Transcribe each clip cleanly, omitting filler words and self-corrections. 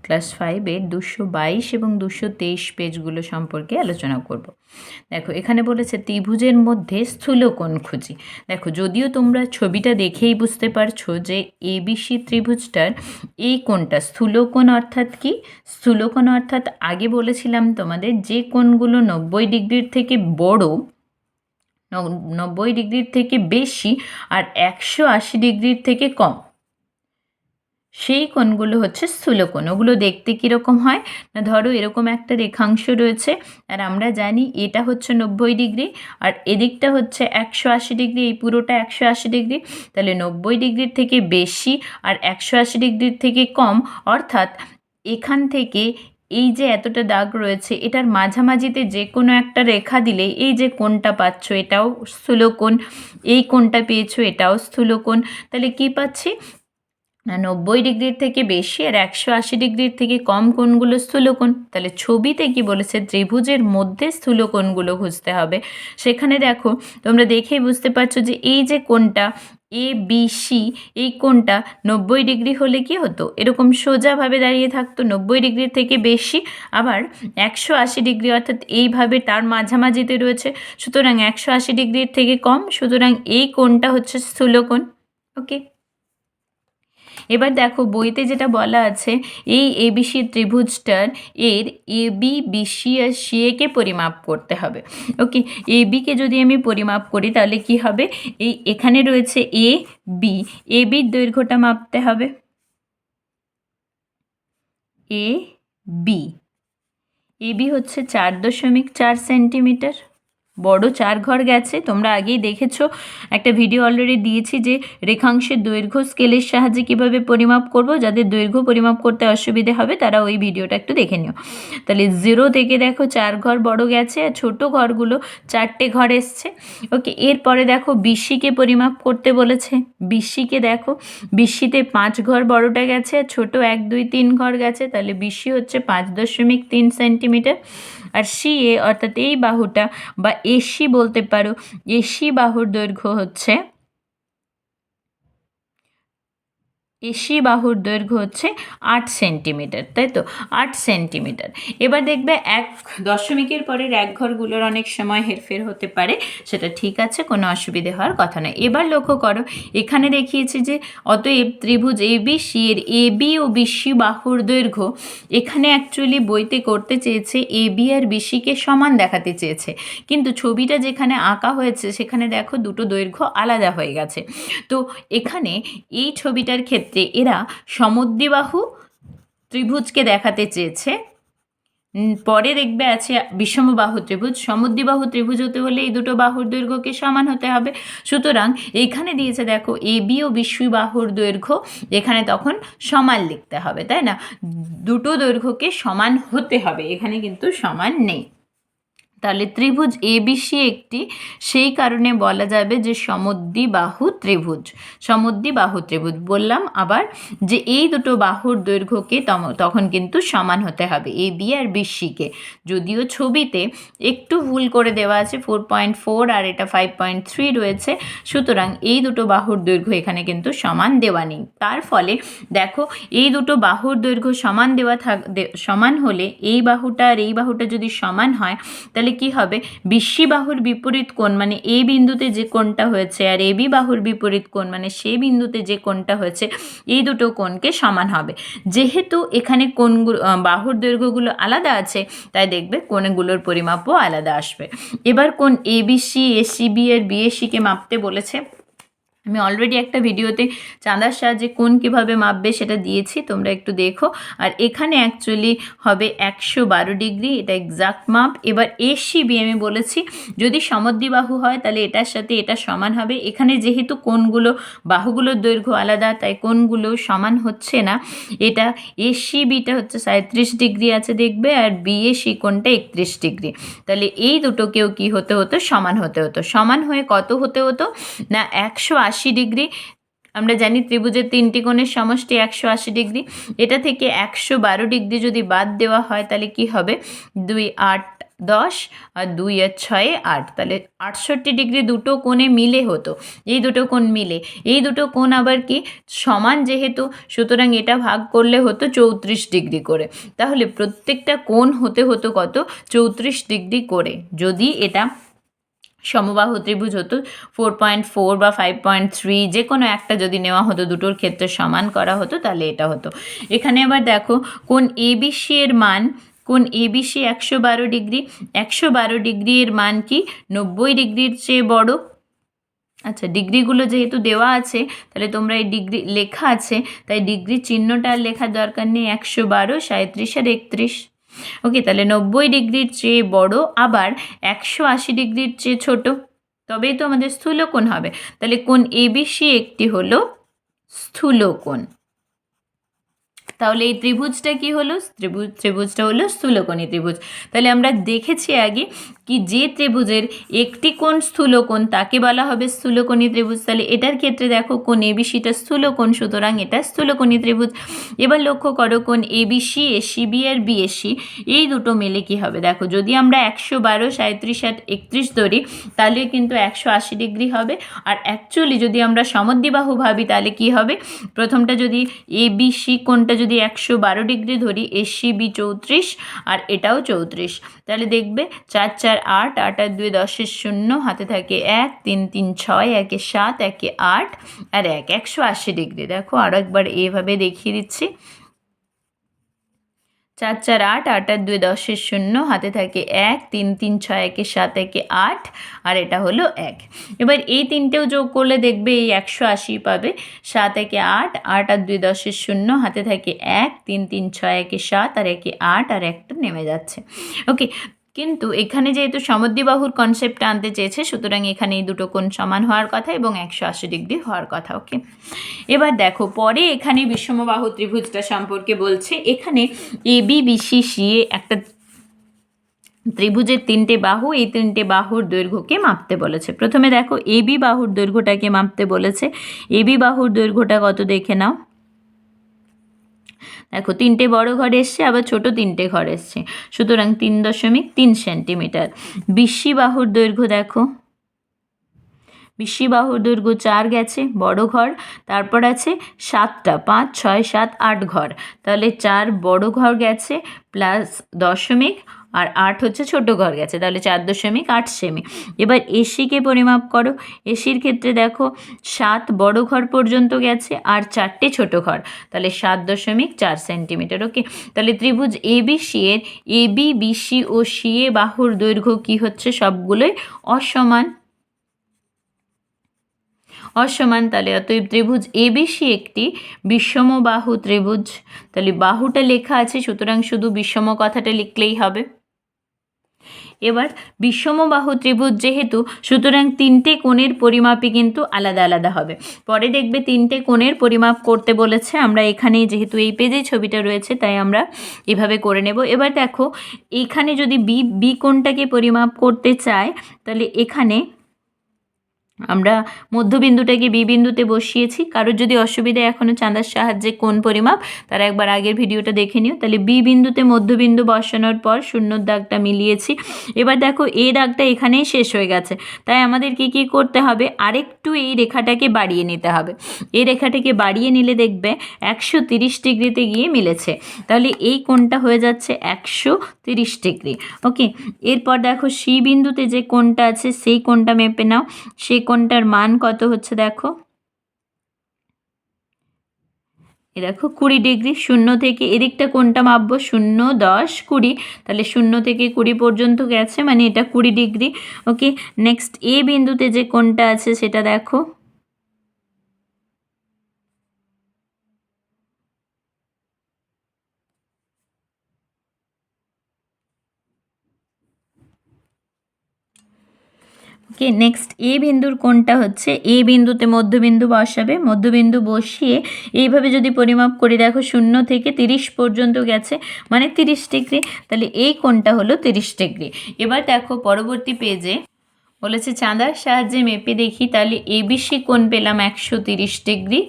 Class 5-এর 222 এবং 223 পেজগুলো সম্পর্কে আলোচনা করব। দেখো এখানে বলেছে ত্রিভুজের মধ্যে স্থূলকোণ খুঁজি। দেখো যদিও তোমরা ছবিটা দেখেই বুঝতে পারছো যে এবিসি ত্রিভুজটার এই কোণটা স্থূলকোণ অর্থাৎ কি? স্থূলকোণ অর্থাৎ আগে বলেছিলাম তোমাদের যে কোণগুলো 90 ডিগ্রির থেকে বড়, 90 ডিগ্রির থেকে বেশি আর 180 ডিগ্রির থেকে কম, সেই কোণগুলো হচ্ছে স্থূলকোণ। ওগুলো দেখতে কীরকম হয় না, ধরো এরকম একটা রেখাংশ রয়েছে আর আমরা জানি এটা হচ্ছে 90 ডিগ্রি আর এদিকটা হচ্ছে 180 ডিগ্রি, এই পুরোটা 180 ডিগ্রি। তাহলে 90 ডিগ্রির থেকে বেশি আর 180 ডিগ্রির থেকে কম, অর্থাৎ এখান থেকে এই যে এতটা দাগ রয়েছে এটার মাঝামাঝিতে যে কোনো একটা রেখা দিলে এই যে কোণটা পাচ্ছ এটাও স্থূলকোণ, এই কোণটা পেয়েছো এটাও স্থূলকোণ। তাহলে কি পাচ্ছি না 90 ডিগ্রির থেকে বেশি আর 180 ডিগ্রির থেকে কম কোণগুলো স্থূলকোণ। তাহলে ছবিতে কি বলেছে ত্রিভুজের মধ্যে স্থূলকোণগুলো খুঁজতে হবে। সেখানে দেখো তোমরা দেখেই বুঝতে পারছো যে এই যে কোণটা এ বি সি, এই কোণটা 90 ডিগ্রি হলে কি হতো, এরকম সোজাভাবে দাঁড়িয়ে থাকতো 90 ডিগ্রির থেকে বেশি, আবার 180 ডিগ্রি অর্থাৎ এইভাবে তার মাঝামাঝিতে রয়েছে, সুতরাং 180 ডিগ্রির থেকে কম, সুতরাং এই কোণটা হচ্ছে স্থূলকোণ। ওকে, এবার দেখো বইতে যেটা বলা আছে এই এবিসি ত্রিভুজটার এর এবি বিসি আর সিএকে পরিমাপ করতে হবে। ওকে, এবিকে যদি আমি পরিমাপ করি তাহলে কি হবে, এই এখানে রয়েছে এ বি, এবির দৈর্ঘ্যটা মাপতে হবে, এ বি, এবি হচ্ছে 4.4 সেন্টিমিটার, বড় 4 ঘর গেছে। তোমরা আগেই দেখেছো, একটা ভিডিও অলরেডি দিয়েছি যে রেখাংশের দৈর্ঘ্য স্কেলের সাহায্যে কিভাবে পরিমাপ করব। যাদের দৈর্ঘ্য পরিমাপ করতে অসুবিধে হবে তারা ওই ভিডিওটা একটু দেখে নিও। তাহলে 0 থেকে দেখো 4 ঘর বড় গেছে আর ছোটো ঘরগুলো 4টে ঘর এসছে। ওকে, এরপরে দেখো বিসিকে পরিমাপ করতে বলেছে। বিসিকে দেখো, বিসিতে 5 ঘর বড়টা গেছে আর ছোটো 1 2 3 ঘর গেছে, তাহলে বিসি হচ্ছে 5.3 সেন্টিমিটার। আর সিএ অর্থাৎ এই বাহুটা বা এসি বলতে পারো, এসি বাহুর দৈর্ঘ্য হচ্ছে, এসি বাহুর দৈর্ঘ্য হচ্ছে 8 সেন্টিমিটার, তাই তো 8 সেন্টিমিটার। এবার দেখবে 1 দশমিকের পরের 1 ঘরগুলোর অনেক সময় হেরফের হতে পারে, সেটা ঠিক আছে, কোনো অসুবিধে হওয়ার কথা নয়। এবার লক্ষ্য করো এখানে দেখিয়েছি যে অতএব ত্রিভুজ এবিসি এর এবি ও বিসি বাহুর দৈর্ঘ্য, এখানে অ্যাকচুয়ালি বইতে করতে চেয়েছে এবি আর বিসিকে সমান দেখাতে চেয়েছে, কিন্তু ছবিটা যেখানে আঁকা হয়েছে সেখানে দেখো দুটো দৈর্ঘ্য আলাদা হয়ে গেছে। তো এখানে এই ছবিটার ক্ষেত্রে এরা সমদ্বিবাহু ত্রিভুজকে দেখাতে চেয়েছে। পরে দেখবে আছে বিষমবাহু ত্রিভুজ। সমদ্বিবাহু ত্রিভুজ হতে হলে এই দুটো বাহুর দৈর্ঘ্যকে সমান হতে হবে। সুতরাং এখানে দিয়েছে দেখো এবি ও বিসি বাহুর দৈর্ঘ্য, এখানে তখন সমান লিখতে হবে, তাই না? দুটো দৈর্ঘ্যকে সমান হতে হবে, এখানে কিন্তু সমান নেই। তাহলে ত্রিভুজ এবিসি একটি, সেই কারণে বলা যাবে যে সমদ্বিবাহু ত্রিভুজ। সমদ্বিবাহু ত্রিভুজ বললাম আবার যে এই দুটো বাহুর দৈর্ঘ্যকে তখন কিন্তু সমান হতে হবে, এ বি আর বিসিকে। যদিও ছবিতে একটু ভুল করে দেওয়া আছে, 4.4 আর এটা 5.3 রয়েছে, সুতরাং এই দুটো বাহুর দৈর্ঘ্য এখানে কিন্তু সমান দেওয়া নেই। তার ফলে দেখো এই দুটো বাহুর দৈর্ঘ্য সমান দেওয়া সমান হলে এই বাহুটা আর এই বাহুটা যদি সমান হয় তাহলে কি হবে, বিসি বাহুর বিপরীত কোণ মানে এই বিন্দুতে যে কোণটা হয়েছে আর এবি বাহুর বিপরীত কোণ মানে সেই বিন্দুতে যে কোণটা হয়েছে, এই দুটো কোণকে সমান হবে। যেহেতু এখানে কোণগুলো বাহুর দৈর্ঘ্যগুলো আলাদা আছে, তাই দেখবে কোণগুলোর পরিমাপও আলাদা আসবে। এবার কোণ এবিসি এসিবি এর বিএসিকে মাপতে বলেছে। আমি অলরেডি একটা ভিডিওতে চাঁদার সাহায্যে কোণ কীভাবে মাপবে সেটা দিয়েছি, তোমরা একটু দেখো। আর এখানে অ্যাকচুয়ালি হবে 112 ডিগ্রি, এটা এক্সাক্ট মাপ। এবার এসিবি আমি বলেছি যদি সমদ্বিবাহু হয় তাহলে এটার সাথে এটা সমান হবে। এখানে যেহেতু কোণগুলো বাহুগুলোর দৈর্ঘ্য আলাদা তাই কোণগুলো সমান হচ্ছে না। এটা এসিবিটা হচ্ছে 37 ডিগ্রি আছে দেখবে, আর বিএসি কোণটা 31 ডিগ্রি। তাহলে এই দুটোকেও কি হতে হতো, সমান হতে হতো। সমান হয়ে কত হতে হতো না 180 ডিগ্রি। আমরা জানি ত্রিভুজের 3টি কোণের সমষ্টি 180 ডিগ্রি। এটা থেকে 112 ডিগ্রি যদি বাদ দেওয়া হয় তাহলে কি হবে, 2 8 10 আর 2 আর 6 8, তাহলে 68 ডিগ্রি দুটো কোণে মিলে হতো। এই দুটো কোণ মিলে, এই দুটো কোণ আবার কি সমান যেহেতু, সুতরাং এটা ভাগ করলে হতো 34 ডিগ্রি করে। তাহলে প্রত্যেকটা কোণ হতে হতো কত? 34 ডিগ্রি করে। যদি এটা সমবাহু ত্রিভুজ হতো 4.4 বা 5.3 যে কোনো একটা যদি নেওয়া হতো, দুটোর ক্ষেত্রে সমান করা হতো, তাহলে এটা হতো। এখানে আবার দেখো কোণ এবিসি এর মান, কোণ এবিসি 112 ডিগ্রি, 112 ডিগ্রি এর মান কি 90 ডিগ্রির চেয়ে বড়। আচ্ছা, ডিগ্রিগুলো যেহেতু দেওয়া আছে, তাহলে তোমরা এই ডিগ্রি লেখা আছে, তাই ডিগ্রি চিহ্নটা আর লেখার দরকার নেই। 112, 37 আর 31। ওকে, তাহলে 90 ডিগ্রির চেয়ে বড়, আবার 180 ডিগ্রির চেয়ে ছোট, তবেই তো আমাদের স্থূলকোণ হবে। তাহলে কোণ এবিসি একটি হলো স্থূলকোণ। তাহলে এই ত্রিভুজটা কি হলো? ত্রিভুজটা হলো স্থূলকোণী ত্রিভুজ। তাহলে আমরা দেখেছি আগে কি যে ত্রিভুজের একটি কোণ স্থূলকোণ তাকে বলা হবে স্থূলকোণী ত্রিভুজ। তাহলে এটার ক্ষেত্রে দেখো কোণ এবিসিটা স্থূলকোণ, সুতরাং এটা স্থূলকোণী ত্রিভুজ। এবার লক্ষ্য করো কোণ এবিসি, এসিবি আর বিএসি এই দুটো মিলে কি হবে? দেখো যদি আমরা 112, 37 আর 31 ধরি, তাহলে কিন্তু 180 ডিগ্রি হবে। আর অ্যাকচুয়ালি যদি আমরা সমদ্বিবাহু ভাবি, তাহলে কি হবে? প্রথমটা যদি এবিসি কোণটা যদি 112 ডিগ্রি ধরি, এসিবি 34 আর এটাও 34, তাহলে দেখবে 4 4 8, 8 আর 2 10 0, হাতে থাকে 1, 3 3 6, 1 7, 1 8 আর 1 180 ডিগ্রি। দেখো আরও একবার এভাবে দেখিয়ে দিচ্ছি। 4 4 8, 8 আর 2 10 0, হাতে থাকে 1, 3 3 6, 1 7, 1 8 আর এটা হলো 1। এবার এই তিনটেও যোগ করলে দেখবে এই 180 পাবে। 7 1 8, 8 আর 2 10 0, হাতে থাকে 1, 3 3 6, 1 7 আর 1 8 আর একটা নেমে যাচ্ছে। ওকে, কিন্তু এখানে যেহেতু সমদ্বিবাহুর কনসেপ্টটা আনতে চেয়েছে, সুতরাং এখানে এই দুটো কোণ সমান হওয়ার কথা এবং 180 ডিগ্রি হওয়ার কথা। ওকে, এবার দেখো পরে এখানে বিষমবাহু ত্রিভুজটা সম্পর্কে বলছে। এখানে এবি বিসি সিএ একটা ত্রিভুজের তিনটে বাহু, এই তিনটে বাহুর দৈর্ঘ্যকে মাপতে বলেছে। প্রথমে দেখো এবি বাহুর দৈর্ঘ্যটাকে মাপতে বলেছে। এবি বাহুর দৈর্ঘ্যটা কত দেখে নাও। দেখো তিনটে বড় ঘর এসছে, আবার ছোট তিনটে ঘর এসছে, সুতরাং 3.3 সেন্টিমিটার। বিসি বাহুর দৈর্ঘ্য দেখো, বিসি বাহুর দৈর্ঘ্য 4 গেছে বড় ঘর, তারপর আছে 7টা, 5 6 7 8 ঘর, তাহলে 4 বড় ঘর গেছে প্লাস দশমিক আর 8 হচ্ছে ছোট ঘর গেছে, তাহলে 4.8 সেমি। এবার এসিকে পরিমাপ করো। এসির ক্ষেত্রে দেখো 7 বড় ঘর পর্যন্ত গেছে আর 4টে ছোট ঘর, তাহলে 7.4 সেন্টিমিটার। ওকে, তাহলে ত্রিভুজ এবিসি এর এবি বিসি ও সিএ বাহুর দৈর্ঘ্য কি হচ্ছে? সবগুলোই অসমান। তাহলে অতএব ত্রিভুজ এবিসি একটি বিষমবাহু ত্রিভুজ। তাহলে বাহুটা লেখা আছে, সুতরাং শুধু বিষম কথাটা লিখলেই হবে। এবার বিষমবাহু ত্রিভুজ যেহেতু, সুতরাং তিনটে কোণের পরিমাপই কিন্তু আলাদা আলাদা হবে। পরে দেখবে তিনটে কোণের পরিমাপ করতে বলেছে। আমরা এখানে যেহেতু এই পেজেই ছবিটা রয়েছে, তাই আমরা এভাবে করে নেব। এবার দেখো এখানে যদি বি কোণটাকে পরিমাপ করতে চাই, তাহলে এখানে আমরা মধ্যবিন্দুটাকে বি বিন্দুতে বসিয়েছি। কারোর যদি অসুবিধা এখনও চাঁদার সাহায্যে কোণ পরিমাপ, তারা একবার আগের ভিডিওটা দেখে নিও। তাহলে বি বিন্দুতে মধ্যবিন্দু বসানোর পর শূন্যর দাগটা মিলিয়েছি। এবার দেখো এই দাগটা এখানেই শেষ হয়ে গেছে, তাই আমাদের কি করতে হবে? আরেকটু এই রেখাটাকে বাড়িয়ে নিতে হবে। এই রেখাটাকে বাড়িয়ে নিলে দেখবে 130 ডিগ্রিতে গিয়ে মিলেছে, তাহলে এই কোণটা হয়ে যাচ্ছে 130 ডিগ্রি। ওকে, এরপর দেখো সি বিন্দুতে যে কোণটা আছে সেই কোণটা মেপে নাও। সেই কোণটার মান কত হচ্ছে দেখো, এ দেখো 20 ডিগ্রি। 0 থেকে এদিকটা কোণটা মাপবো, 0 10 20, তাহলে 0 থেকে 20 পর্যন্ত গেছে, মানে এটা 20 ডিগ্রি। ওকে, নেক্সট এ বিন্দুতে যে কোণটা আছে সেটা দেখো, ওকে, নেক্সট এ বিন্দুর কোণটা হচ্ছে, এ বিন্দুতে মধ্যবিন্দু বসাবে। মধ্যবিন্দু বসিয়ে এইভাবে যদি পরিমাপ করি, দেখো 0 থেকে 30 পর্যন্ত গেছে, মানে 30 ডিগ্রি, তাহলে এই কোণটা হলো 30 ডিগ্রি। এবার দেখো পরবর্তী পেজে বলেছে চাঁদার সাহায্যে মেপে দেখি, তাহলে এবিসি কোণ পেলাম 130 ডিগ্রি।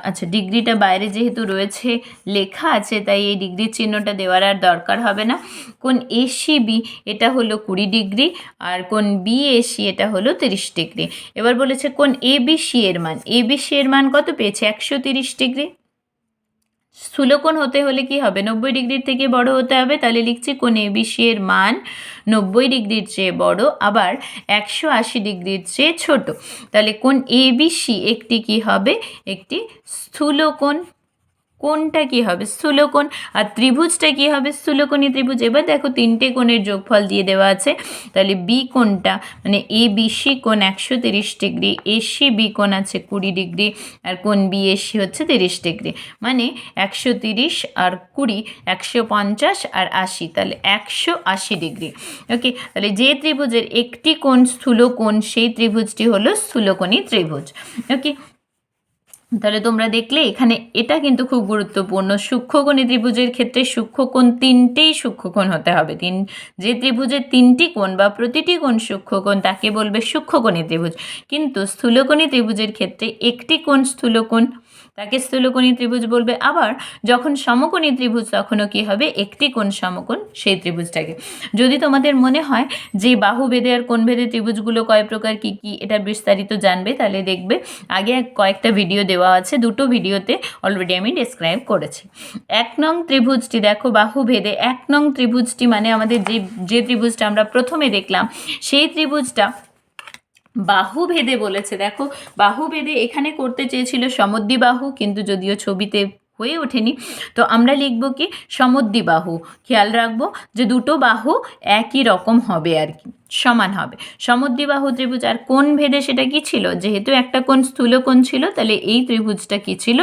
আচ্ছা, ডিগ্রিটা বাইরে যেহেতু রয়েছে লেখা আছে, তাই এই ডিগ্রির চিহ্নটা দেওয়ার আর দরকার হবে না। কোণ এসিবি এটা হলো 20 ডিগ্রি, আর কোণ বিএসি এটা হলো 30 ডিগ্রি। এবার বলেছে কোণ এবিসি এর মান, এবিসি এর মান কত পেয়েছে? 130 ডিগ্রি। স্থূলকোণ হতে হলে কি হবে? 90 ডিগ্রির থেকে বড় হতে হবে, তাহলে লিখছি কোণ এবিসি এর মান 90 ডিগ্রির চেয়ে বড়, আবার 180 ডিগ্রির চেয়ে ছোট। তাহলে কোণ এবিসি একটি কি হবে? একটি স্থূলকোণ। কোণটা কি হবে? স্থূলকোণ। আর ত্রিভুজটা কি হবে? স্থূলকোণী ত্রিভুজ। এবার দেখো তিনটে কোণের যোগফল দিয়ে দেওয়া আছে, তাহলে বি কোণটা মানে এ বিসি কোণ 130 ডিগ্রি, এসি বি কোণ আছে 20 ডিগ্রি, আর কোণ বিএসি হচ্ছে 30 ডিগ্রি। মানে 130 আর 20 150 আর 80, তাহলে 180 ডিগ্রি। ওকে, তাহলে যে ত্রিভুজের একটি কোণ স্থূলকোণ সেই ত্রিভুজটি হলো স্থূলকোণী ত্রিভুজ। ওকে, তাহলে তোমরা দেখলে এখানে এটা কিন্তু খুব গুরুত্বপূর্ণ। সূক্ষ্মকোণী ত্রিভুজের ক্ষেত্রে সূক্ষ্মকোণ তিনটেই সূক্ষ্মকোণ হতে হবে। যে ত্রিভুজের তিনটি কোণ বা প্রতিটি কোণ সূক্ষ্মকোণ তাকে বলবে সূক্ষ্মকোণী ত্রিভুজ। কিন্তু স্থূলকোণী ত্রিভুজের ক্ষেত্রে একটি কোণ স্থূলকোণ, তাকে স্থূলকোণী ত্রিভুজ বলবে। আবার যখন সমকোণী ত্রিভুজ তখনও কি হবে? একটি কোণ সমকোণ সেই ত্রিভুজটাকে। যদি তোমাদের মনে হয় যে বাহু ভেদে আর কোণ ভেদে ত্রিভুজগুলো কয় প্রকার, কি কি, এটা বিস্তারিত জানবে, তাহলে দেখবে আগে কয়েকটা ভিডিও দেওয়া আছে, দুটো ভিডিওতে অলরেডি আমি ডেসক্রাইব করেছি। 1 নং ত্রিভুজটি দেখো, বাহু ভেদে 1 নং ত্রিভুজটি মানে আমাদের যে ত্রিভুজটা আমরা প্রথমে দেখলাম সেই ত্রিভুজটা বাহু ভেদে বলেছে। দেখো বাহু ভেদে এখানে করতে চেয়েছিল সমদ্বিবাহু, কিন্তু যদিও ছবিতে হয়ে ওঠেনি, তো আমরা লিখব কি? সমদ্বিবাহু। খেয়াল রাখবো যে দুটো বাহু একই রকম হবে আর কি, সমান হবে। সমদ্বিবাহু ত্রিভুজ। আর কোণ ভেদে সেটা কি ছিল? যেহেতু একটা কোণ স্থূলকোণ ছিল, তাহলে এই ত্রিভুজটা কি ছিল?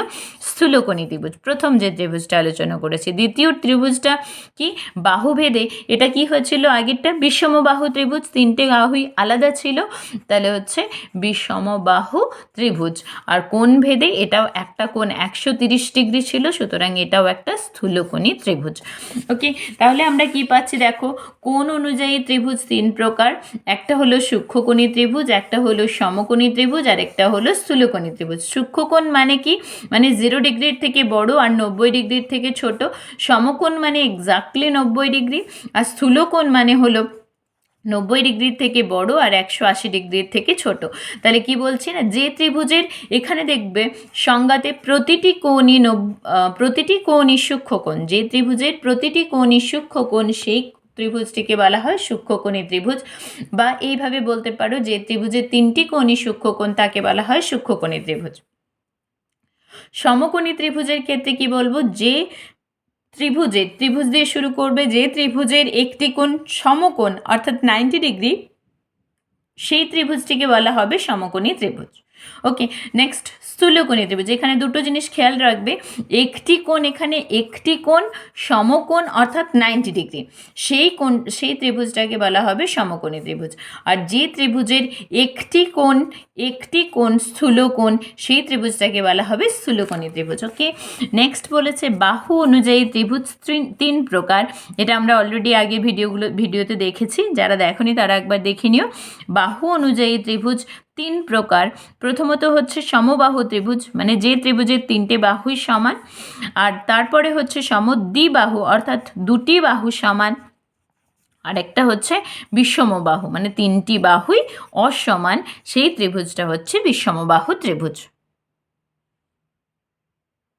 স্থূলকোণী ত্রিভুজ। প্রথম যে ত্রিভুজটা আলোচনা করেছি। দ্বিতীয় ত্রিভুজটা কি? বাহু ভেদে এটা কি হয়েছিল? আগেরটা বিষমবাহু ত্রিভুজ, তিনটে বাহুই আলাদা ছিল, তাহলে হচ্ছে বিষমবাহু ত্রিভুজ। আর কোণ ভেদে এটাও একটা কোণ 130 ডিগ্রি ছিল, সুতরাং এটাও একটা স্থূলকোণী ত্রিভুজ। ওকে, তাহলে আমরা কি পাচ্ছি? দেখো কোণ অনুযায়ী ত্রিভুজ তিন প্রকার। একটা হলো সূক্ষ্মকোণী ত্রিভুজ, একটা হলো সমকোণী ত্রিভুজ, আর একটা হলো স্থূলকোণী ত্রিভুজ। সূক্ষ্মকোণ মানে কি? মানে 0 ডিগ্রির থেকে বড় আর 90 ডিগ্রির থেকে ছোট। সমকোণ মানে এক্স্যাক্টলি 90 ডিগ্রি, আর স্থূলকোণ মানে হলো 90 ডিগ্রির থেকে বড় আর 180 ডিগ্রির থেকে ছোট। তাহলে কি বলছি না, যে ত্রিভুজের এখানে দেখবে সংজ্ঞাতে প্রতিটি কোণই সূক্ষ্মকোণ, যে ত্রিভুজের প্রতিটি কোণই সূক্ষ্মকোণ সেই ত্রিভুজটিকে বলা হয় সূক্ষ্মকোণী ত্রিভুজ। বা এইভাবে বলতে পারো, যে ত্রিভুজের তিনটি কোণই সূক্ষ্মকোণ তাকে বলা হয় সূক্ষ্মকোণী ত্রিভুজ। সমকোণী ত্রিভুজের ক্ষেত্রে কি বলবো? যে ত্রিভুজ দিয়ে শুরু করবে, যে ত্রিভুজের একটি কোণ সমকোণ অর্থাৎ 90 ডিগ্রি, সেই ত্রিভুজটিকে বলা হবে সমকোণী ত্রিভুজ। ওকে, নেক্সট স্থূলকোণী ত্রিভুজ। এখানে দুটো জিনিস খেয়াল রাখবে, একটি কোণ, এখানে একটি কোণ সমকোণ অর্থাৎ 90 ডিগ্রি, সেই ত্রিভুজটাকে বলা হবে সমকোণী ত্রিভুজ। আর যে ত্রিভুজের একটি কোণ স্থূলকোণ সেই ত্রিভুজটাকে বলা হবে স্থূলকোণী ত্রিভুজ। ওকে, নেক্সট বলেছে বাহু অনুযায়ী ত্রিভুজ তিন প্রকার। এটা আমরা অলরেডি আগে ভিডিওতে দেখেছি, যারা দেখনি তারা একবার দেখে নিও। বাহু অনুযায়ী ত্রিভুজ তিন প্রকার। প্রথমত হচ্ছে সমবাহু ত্রিভুজ, মানে যে ত্রিভুজের তিনটে বাহুই সমান। আর তারপরে হচ্ছে সমদ্বিবাহু, অর্থাৎ দুটি বাহু সমান। আর একটা হচ্ছে বিষমবাহু, মানে তিনটি বাহুই অসমান, সেই ত্রিভুজটা হচ্ছে বিষমবাহু ত্রিভুজ।